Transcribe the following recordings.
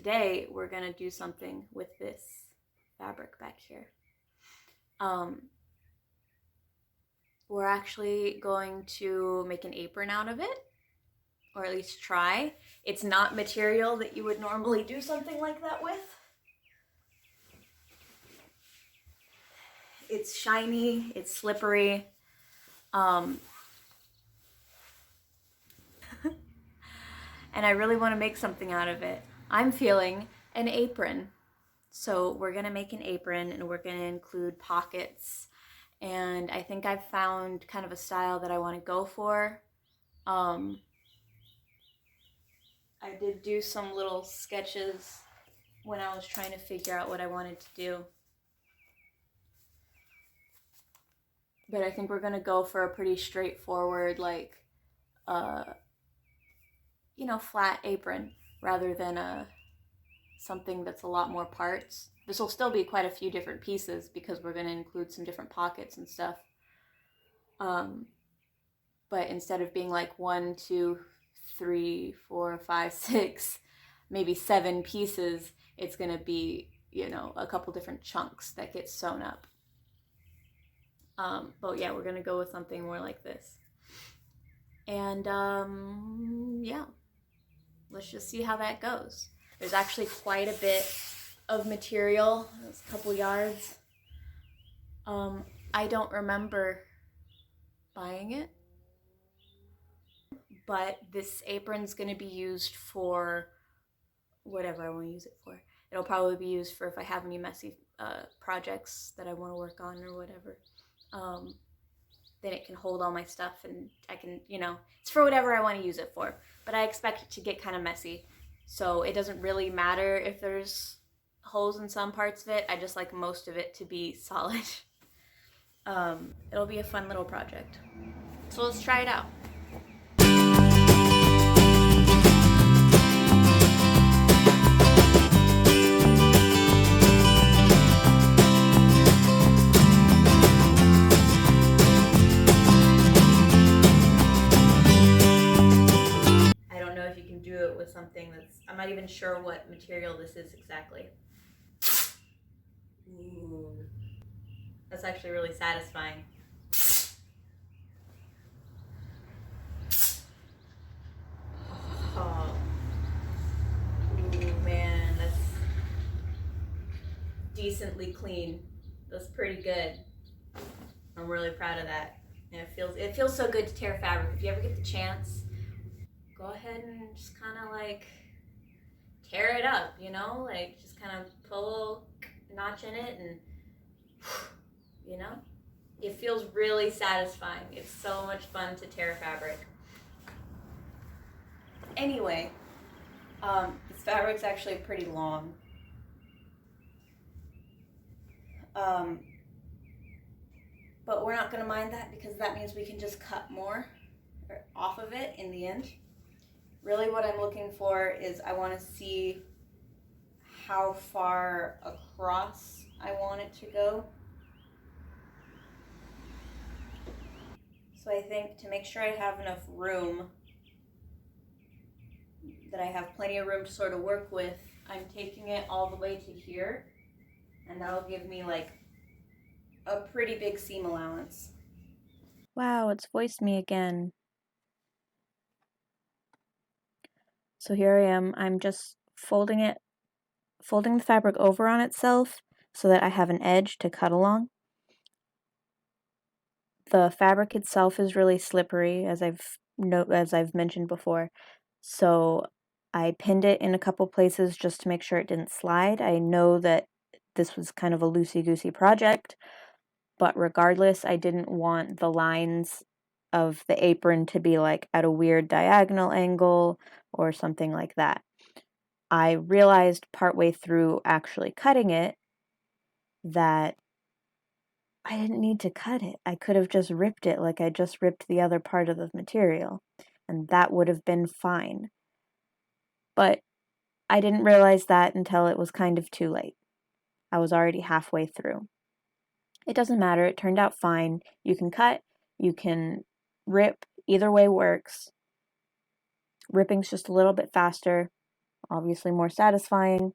today we're gonna do something with this fabric back here. We're actually going to make an apron out of it, or at least try. It's not material that you would normally do something like that with. It's shiny, it's slippery. And I really want to make something out of it. I'm feeling an apron. So we're gonna make an apron and we're gonna include pockets. And I think I've found kind of a style that I want to go for. I did do some little sketches when I was trying to figure out what I wanted to do. But I think we're gonna go for a pretty straightforward, like, flat apron rather than something that's a lot more parts. This will still be quite a few different pieces because we're going to include some different pockets and stuff. But instead of being like 1, 2, 3, 4, 5, 6, maybe 7 pieces, it's going to be, a couple different chunks that get sewn up. But yeah, we're going to go with something more like this. And yeah, let's just see how that goes. There's actually quite a bit of material. It's a couple yards. I don't remember buying it, but this apron's going to be used for whatever I want to use it for. It'll probably be used for if I have any messy projects that I want to work on or whatever. Then it can hold all my stuff and I can, it's for whatever I want to use it for. But I expect it to get kind of messy. So it doesn't really matter if there's holes in some parts of it. I just like most of it to be solid. It'll be a fun little project. So let's try it out. With something I'm not even sure what material this is exactly. Ooh, that's actually really satisfying. Oh, ooh, man, that's decently clean. That's pretty good. I'm really proud of that. And it feels so good to tear fabric. If you ever get the chance, go ahead and just kind of like tear it up, like just kind of put a little notch in it and, it feels really satisfying. It's so much fun to tear fabric. Anyway, this fabric's actually pretty long. But we're not gonna mind that because that means we can just cut more off of it in the end. Really what I'm looking for is I want to see how far across I want it to go. So I think to make sure I have enough room, that I have plenty of room to sort of work with, I'm taking it all the way to here, and that'll give me like a pretty big seam allowance. Wow, it's voiced me again. So here I am, I'm just folding the fabric over on itself so that I have an edge to cut along. The fabric itself is really slippery, as I've mentioned before, so I pinned it in a couple places just to make sure it didn't slide. I know that this was kind of a loosey-goosey project, but regardless, I didn't want the lines of the apron to be like at a weird diagonal angle or something like that. I realized partway through actually cutting it that I didn't need to cut it. I could have just ripped it like I just ripped the other part of the material, and that would have been fine. But I didn't realize that until it was kind of too late. I was already halfway through. It doesn't matter, it turned out fine. You can cut, you can rip, either way works. Ripping's just a little bit faster. obviously more satisfying.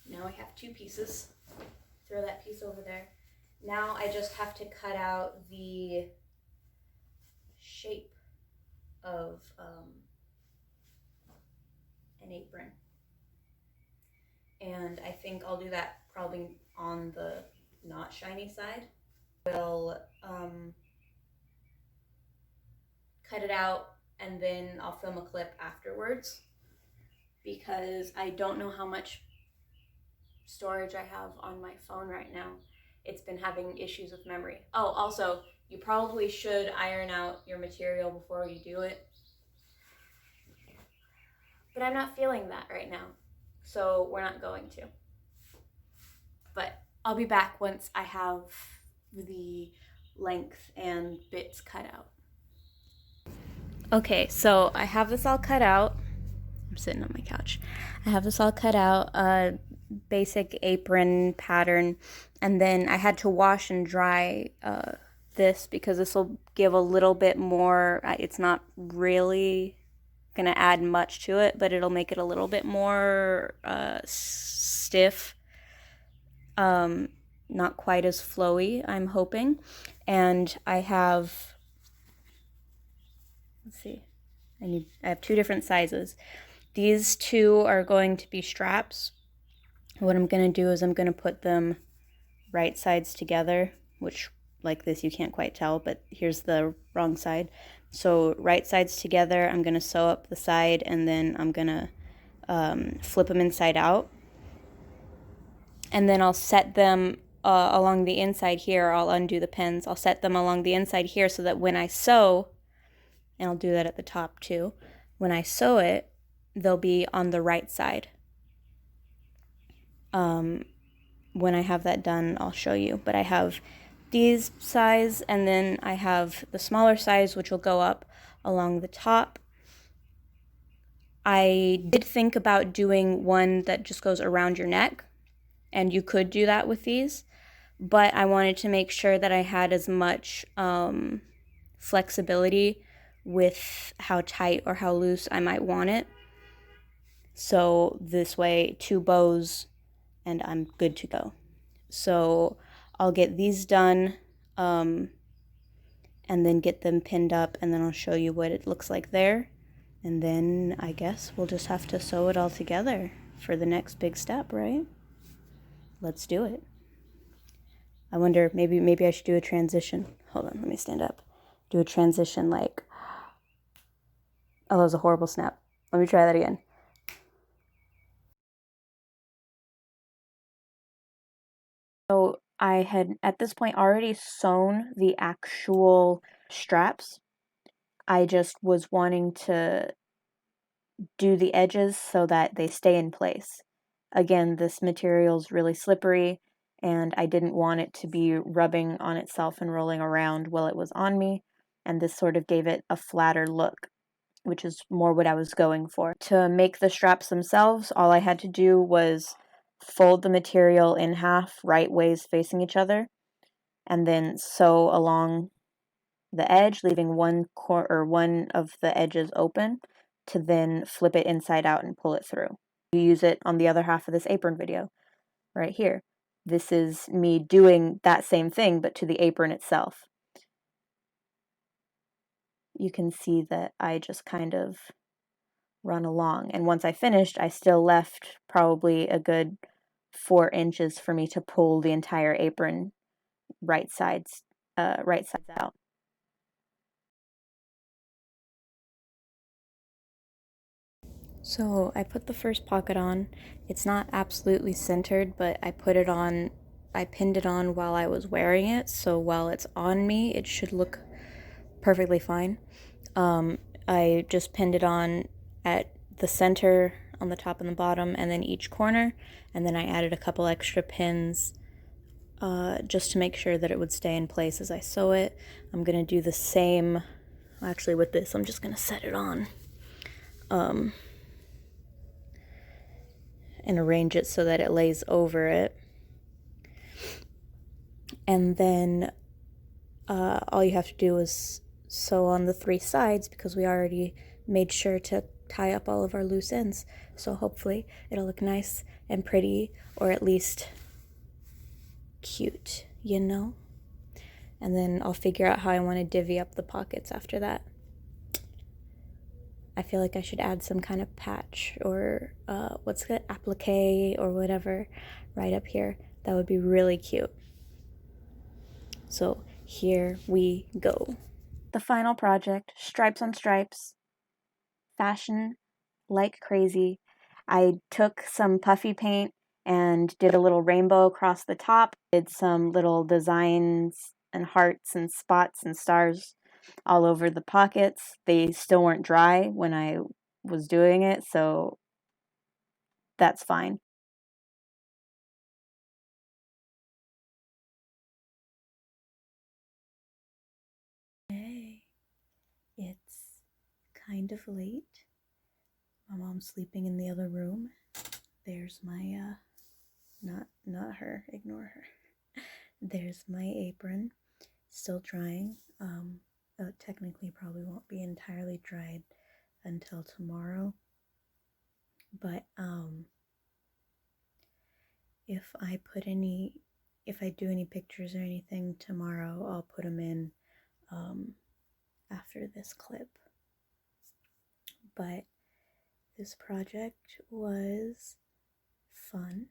Now I have 2 pieces. Throw that piece over there. Now I just have to cut out the shape of an apron. And I think I'll do that probably on the not shiny side. We'll cut it out and then I'll film a clip afterwards because I don't know how much storage I have on my phone right now. It's been having issues with memory. Oh, also, you probably should iron out your material before you do it. But I'm not feeling that right now, so we're not going to. But I'll be back once I have the length and bits cut out. Okay, so I have this all cut out. I'm sitting on my couch. I have this all cut out, a basic apron pattern, and then I had to wash and dry this because this will give a little bit more. It's not really gonna add much to it, but it'll make it a little bit more stiff. Not quite as flowy, I'm hoping. And I have, let's see, I have 2 different sizes. These 2 are going to be straps. What I'm going to do is I'm going to put them right sides together, which like this you can't quite tell, but here's the wrong side. So right sides together, I'm going to sew up the side and then I'm going to flip them inside out. And then I'll set them along the inside here. I'll undo the pins. I'll set them along the inside here so that when I sew, and I'll do that at the top too, when I sew it, they'll be on the right side. When I have that done, I'll show you. But I have these size, and then I have the smaller size, which will go up along the top. I did think about doing one that just goes around your neck, and you could do that with these, but I wanted to make sure that I had as much flexibility with how tight or how loose I might want it. So this way, 2 bows and I'm good to go. So I'll get these done and then get them pinned up, and then I'll show you what it looks like there. And then I guess we'll just have to sew it all together for the next big step, right? Let's do it. I wonder, maybe I should do a transition. Hold on, let me stand up. Do a transition like, oh, that was a horrible snap. Let me try that again. So I had, at this point, already sewn the actual straps. I just was wanting to do the edges so that they stay in place. Again, this material's really slippery, and I didn't want it to be rubbing on itself and rolling around while it was on me, and this sort of gave it a flatter look, which is more what I was going for. To make the straps themselves, all I had to do was fold the material in half, right ways facing each other, and then sew along the edge, leaving one of the edges open to then flip it inside out and pull it through. You use it on the other half of this apron video right here. This is me doing that same thing, but to the apron itself. You can see that I just kind of run along. And once I finished, I still left probably a good 4 inches for me to pull the entire apron right sides out. So I put the first pocket on. It's not absolutely centered, but I pinned it on while I was wearing it, so while it's on me, it should look perfectly fine. I just pinned it on at the center, on the top and the bottom, and then each corner, and then I added a couple extra pins just to make sure that it would stay in place as I sew it. I'm going to do the same, actually with this, I'm just going to set it on. And arrange it so that it lays over it. And then all you have to do is sew on the 3 sides because we already made sure to tie up all of our loose ends. So hopefully it'll look nice and pretty, or at least cute, you know? And then I'll figure out how I want to divvy up the pockets after that. I feel like I should add some kind of patch or what's it, applique or whatever right up here. That would be really cute. So here we go. The final project, stripes on stripes, fashion like crazy. I took some puffy paint and did a little rainbow across the top, did some little designs and hearts and spots and stars all over the pockets. They still weren't dry when I was doing it, so that's fine. Hey, it's kind of late. My mom's sleeping in the other room. There's my not her, ignore her. There's my apron, still drying. Technically probably won't be entirely dried until tomorrow, but if I do any pictures or anything tomorrow, I'll put them in after this clip. But this project was fun.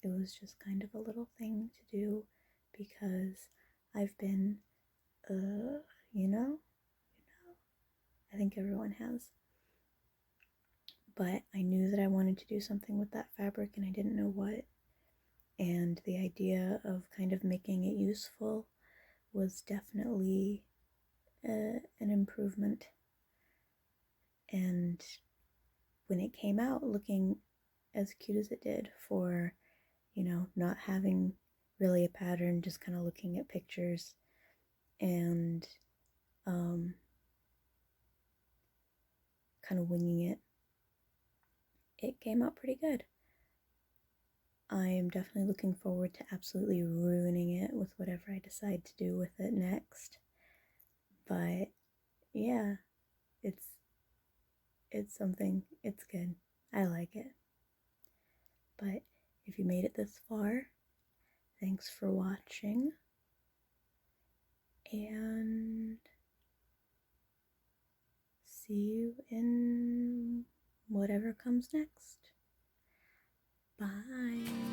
It was just kind of a little thing to do because I've been, you know, I think everyone has. But I knew that I wanted to do something with that fabric and I didn't know what. And the idea of kind of making it useful was definitely an improvement. And when it came out looking as cute as it did for, not having really a pattern, just kind of looking at pictures and kind of winging it, it came out pretty good. I am definitely looking forward to absolutely ruining it with whatever I decide to do with it next. But yeah, it's something. It's good. I like it. But if you made it this far, thanks for watching. And see you in whatever comes next. Bye.